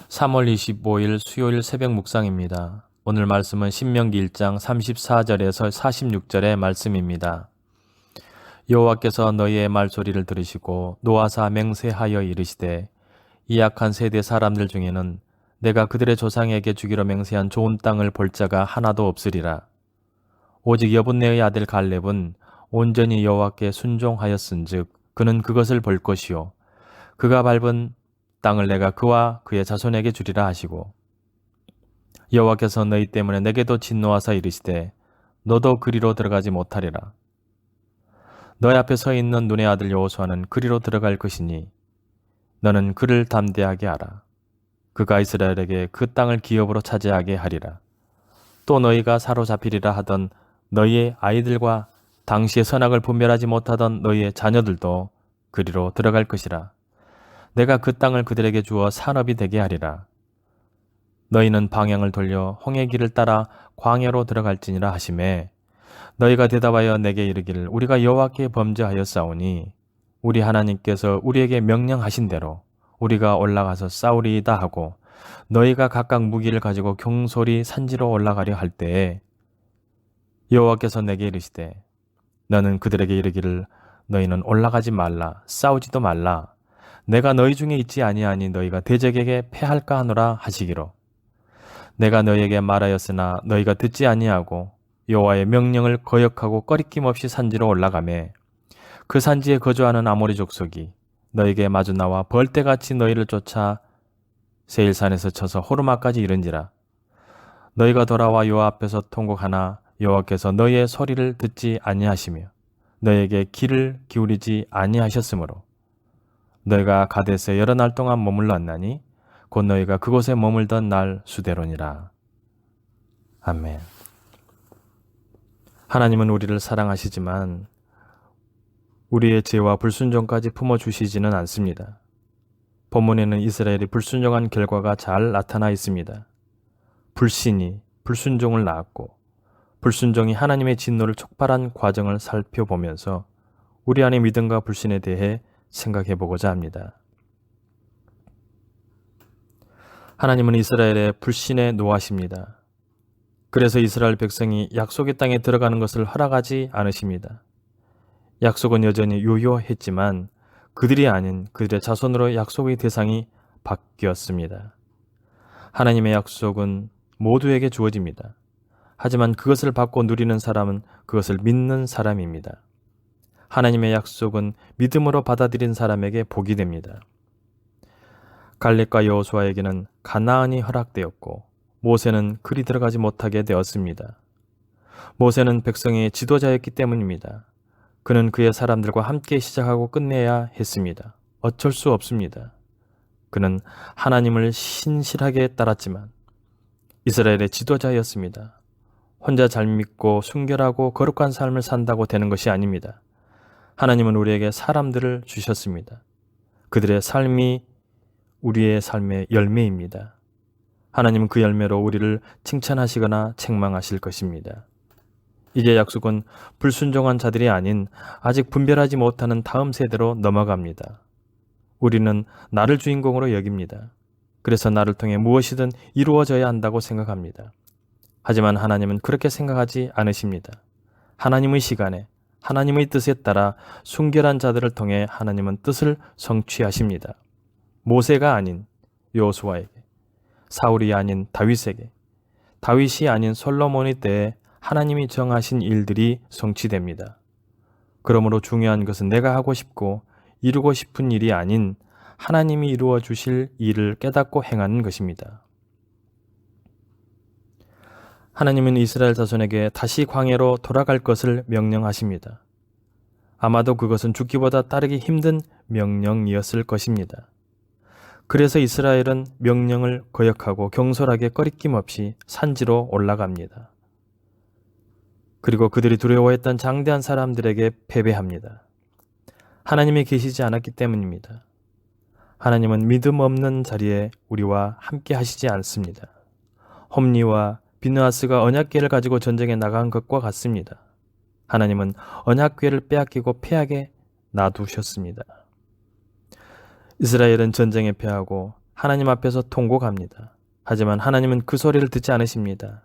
3월 25일 수요일 새벽 묵상입니다. 오늘 말씀은 신명기 1장 34절에서 46절의 말씀입니다. 여호와께서 너희의 말소리를 들으시고 노하사 맹세하여 이르시되 이 악한 세대 사람들 중에는 내가 그들의 조상에게 주기로 맹세한 좋은 땅을 볼 자가 하나도 없으리라. 오직 여분네의 아들 갈렙은 온전히 여호와께 순종하였은즉 그는 그것을 볼 것이요 그가 밟은 땅을 내가 그와 그의 자손에게 주리라 하시고 여호와께서 너희 때문에 내게도 진노하사 이르시되 너도 그리로 들어가지 못하리라. 너희 앞에 서 있는 눈의 아들 여호수아는 그리로 들어갈 것이니 너는 그를 담대하게 하라. 그가 이스라엘에게 그 땅을 기업으로 차지하게 하리라. 또 너희가 사로잡히리라 하던 너희의 아이들과 당시의 선악을 분별하지 못하던 너희의 자녀들도 그리로 들어갈 것이라. 내가 그 땅을 그들에게 주어 산업이 되게 하리라. 너희는 방향을 돌려 홍해 길을 따라 광야로 들어갈지니라 하시매 너희가 대답하여 내게 이르기를 우리가 여호와께 범죄하였사오니 우리 하나님께서 우리에게 명령하신 대로 우리가 올라가서 싸우리이다 하고 너희가 각각 무기를 가지고 경솔히 산지로 올라가려 할 때에 여호와께서 내게 이르시되 너는 그들에게 이르기를 너희는 올라가지 말라 싸우지도 말라 내가 너희 중에 있지 아니하니 너희가 대적에게 패할까 하노라 하시기로 내가 너희에게 말하였으나 너희가 듣지 아니하고 여호와의 명령을 거역하고 꺼리낌 없이 산지로 올라가매 그 산지에 거주하는 아모리 족속이 너희에게 마주 나와 벌떼같이 너희를 쫓아 세일산에서 쳐서 호르마까지 이른지라. 너희가 돌아와 여호와 앞에서 통곡하나 여호와께서 너희의 소리를 듣지 아니하시며 너희에게 귀를 기울이지 아니하셨으므로 너희가 가데스에 여러 날 동안 머물렀나니 곧 너희가 그곳에 머물던 날 수대로니라. 아멘. 하나님은 우리를 사랑하시지만 우리의 죄와 불순종까지 품어주시지는 않습니다. 본문에는 이스라엘이 불순종한 결과가 잘 나타나 있습니다. 불신이 불순종을 낳았고 불순종이 하나님의 진노를 촉발한 과정을 살펴보면서 우리 안의 믿음과 불신에 대해 생각해 보고자 합니다. 하나님은 이스라엘의 불신에 노하십니다. 그래서 이스라엘 백성이 약속의 땅에 들어가는 것을 허락하지 않으십니다. 약속은 여전히 유효했지만 그들이 아닌 그들의 자손으로 약속의 대상이 바뀌었습니다. 하나님의 약속은 모두에게 주어집니다. 하지만 그것을 받고 누리는 사람은 그것을 믿는 사람입니다. 하나님의 약속은 믿음으로 받아들인 사람에게 복이 됩니다. 갈렙과 여호수아에게는 가나안이 허락되었고 모세는 그리 들어가지 못하게 되었습니다. 모세는 백성의 지도자였기 때문입니다. 그는 그의 사람들과 함께 시작하고 끝내야 했습니다. 어쩔 수 없습니다. 그는 하나님을 신실하게 따랐지만 이스라엘의 지도자였습니다. 혼자 잘 믿고 순결하고 거룩한 삶을 산다고 되는 것이 아닙니다. 하나님은 우리에게 사람들을 주셨습니다. 그들의 삶이 우리의 삶의 열매입니다. 하나님은 그 열매로 우리를 칭찬하시거나 책망하실 것입니다. 이제 약속은 불순종한 자들이 아닌 아직 분별하지 못하는 다음 세대로 넘어갑니다. 우리는 나를 주인공으로 여깁니다. 그래서 나를 통해 무엇이든 이루어져야 한다고 생각합니다. 하지만 하나님은 그렇게 생각하지 않으십니다. 하나님의 시간에 하나님의 뜻에 따라 순결한 자들을 통해 하나님은 뜻을 성취하십니다. 모세가 아닌 여호수아에게, 사울이 아닌 다윗에게, 다윗이 아닌 솔로몬의 때에 하나님이 정하신 일들이 성취됩니다. 그러므로 중요한 것은 내가 하고 싶고 이루고 싶은 일이 아닌 하나님이 이루어 주실 일을 깨닫고 행하는 것입니다. 하나님은 이스라엘 자손에게 다시 광야로 돌아갈 것을 명령하십니다. 아마도 그것은 죽기보다 따르기 힘든 명령이었을 것입니다. 그래서 이스라엘은 명령을 거역하고 경솔하게 꺼리낌 없이 산지로 올라갑니다. 그리고 그들이 두려워했던 장대한 사람들에게 패배합니다. 하나님이 계시지 않았기 때문입니다. 하나님은 믿음 없는 자리에 우리와 함께 하시지 않습니다. 홈리와 비느하스가 언약궤를 가지고 전쟁에 나간 것과 같습니다. 하나님은 언약궤를 빼앗기고 패하게 놔두셨습니다. 이스라엘은 전쟁에 패하고 하나님 앞에서 통곡합니다. 하지만 하나님은 그 소리를 듣지 않으십니다.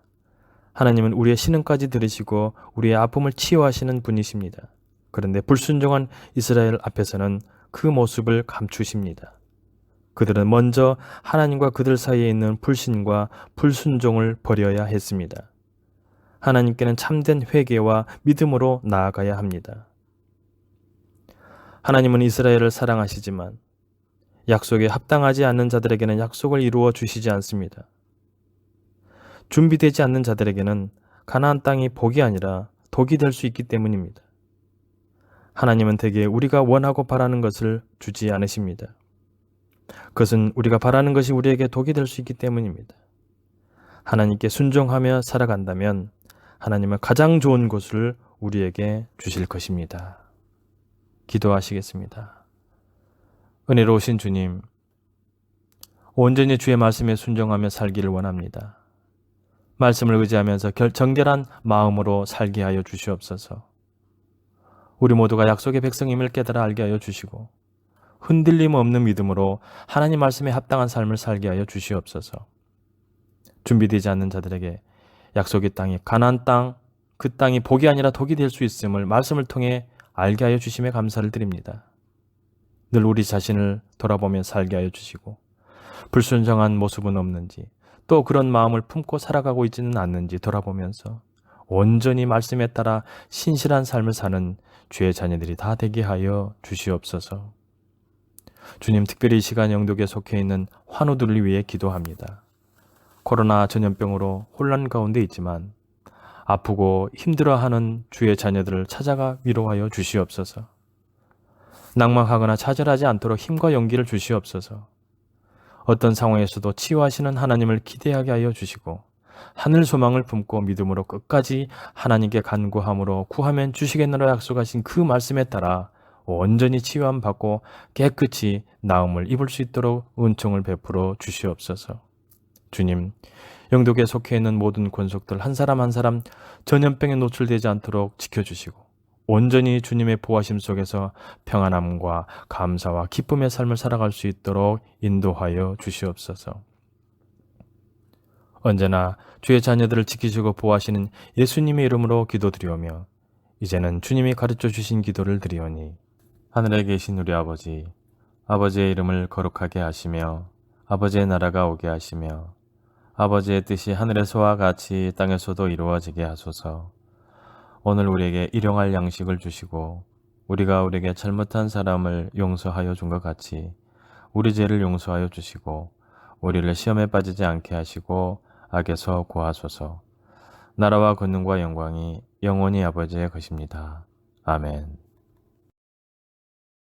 하나님은 우리의 신음까지 들으시고 우리의 아픔을 치유하시는 분이십니다. 그런데 불순종한 이스라엘 앞에서는 그 모습을 감추십니다. 그들은 먼저 하나님과 그들 사이에 있는 불신과 불순종을 버려야 했습니다. 하나님께는 참된 회개와 믿음으로 나아가야 합니다. 하나님은 이스라엘을 사랑하시지만 약속에 합당하지 않는 자들에게는 약속을 이루어 주시지 않습니다. 준비되지 않는 자들에게는 가나안 땅이 복이 아니라 독이 될 수 있기 때문입니다. 하나님은 대개 우리가 원하고 바라는 것을 주지 않으십니다. 그것은 우리가 바라는 것이 우리에게 독이 될 수 있기 때문입니다. 하나님께 순종하며 살아간다면 하나님은 가장 좋은 것을 우리에게 주실 것입니다. 기도하시겠습니다. 은혜로우신 주님, 온전히 주의 말씀에 순종하며 살기를 원합니다. 말씀을 의지하면서 정결한 마음으로 살게 하여 주시옵소서. 우리 모두가 약속의 백성임을 깨달아 알게 하여 주시고 흔들림 없는 믿음으로 하나님 말씀에 합당한 삶을 살게 하여 주시옵소서. 준비되지 않는 자들에게 약속의 땅이 가나안 땅, 그 땅이 복이 아니라 독이 될 수 있음을 말씀을 통해 알게 하여 주심에 감사를 드립니다. 늘 우리 자신을 돌아보며 살게 하여 주시고 불순종한 모습은 없는지 또 그런 마음을 품고 살아가고 있지는 않는지 돌아보면서 온전히 말씀에 따라 신실한 삶을 사는 주의 자녀들이 다 되게 하여 주시옵소서. 주님, 특별히 이 시간 영독에 속해 있는 환우들을 위해 기도합니다. 코로나 전염병으로 혼란 가운데 있지만 아프고 힘들어하는 주의 자녀들을 찾아가 위로하여 주시옵소서. 낭망하거나 좌절하지 않도록 힘과 용기를 주시옵소서. 어떤 상황에서도 치유하시는 하나님을 기대하게 하여 주시고 하늘 소망을 품고 믿음으로 끝까지 하나님께 간구함으로 구하면 주시겠노라 약속하신 그 말씀에 따라 온전히 치유함 받고 깨끗이 나음을 입을 수 있도록 은총을 베풀어 주시옵소서. 주님, 영독에 속해 있는 모든 권속들 한 사람 한 사람 전염병에 노출되지 않도록 지켜주시고 온전히 주님의 보호하심 속에서 평안함과 감사와 기쁨의 삶을 살아갈 수 있도록 인도하여 주시옵소서. 언제나 주의 자녀들을 지키시고 보호하시는 예수님의 이름으로 기도드리오며 이제는 주님이 가르쳐 주신 기도를 드리오니 하늘에 계신 우리 아버지, 아버지의 이름을 거룩하게 하시며 아버지의 나라가 오게 하시며 아버지의 뜻이 하늘에서와 같이 땅에서도 이루어지게 하소서. 오늘 우리에게 일용할 양식을 주시고 우리가 우리에게 잘못한 사람을 용서하여 준 것 같이 우리 죄를 용서하여 주시고 우리를 시험에 빠지지 않게 하시고 악에서 구하소서. 나라와 권능과 영광이 영원히 아버지의 것입니다. 아멘.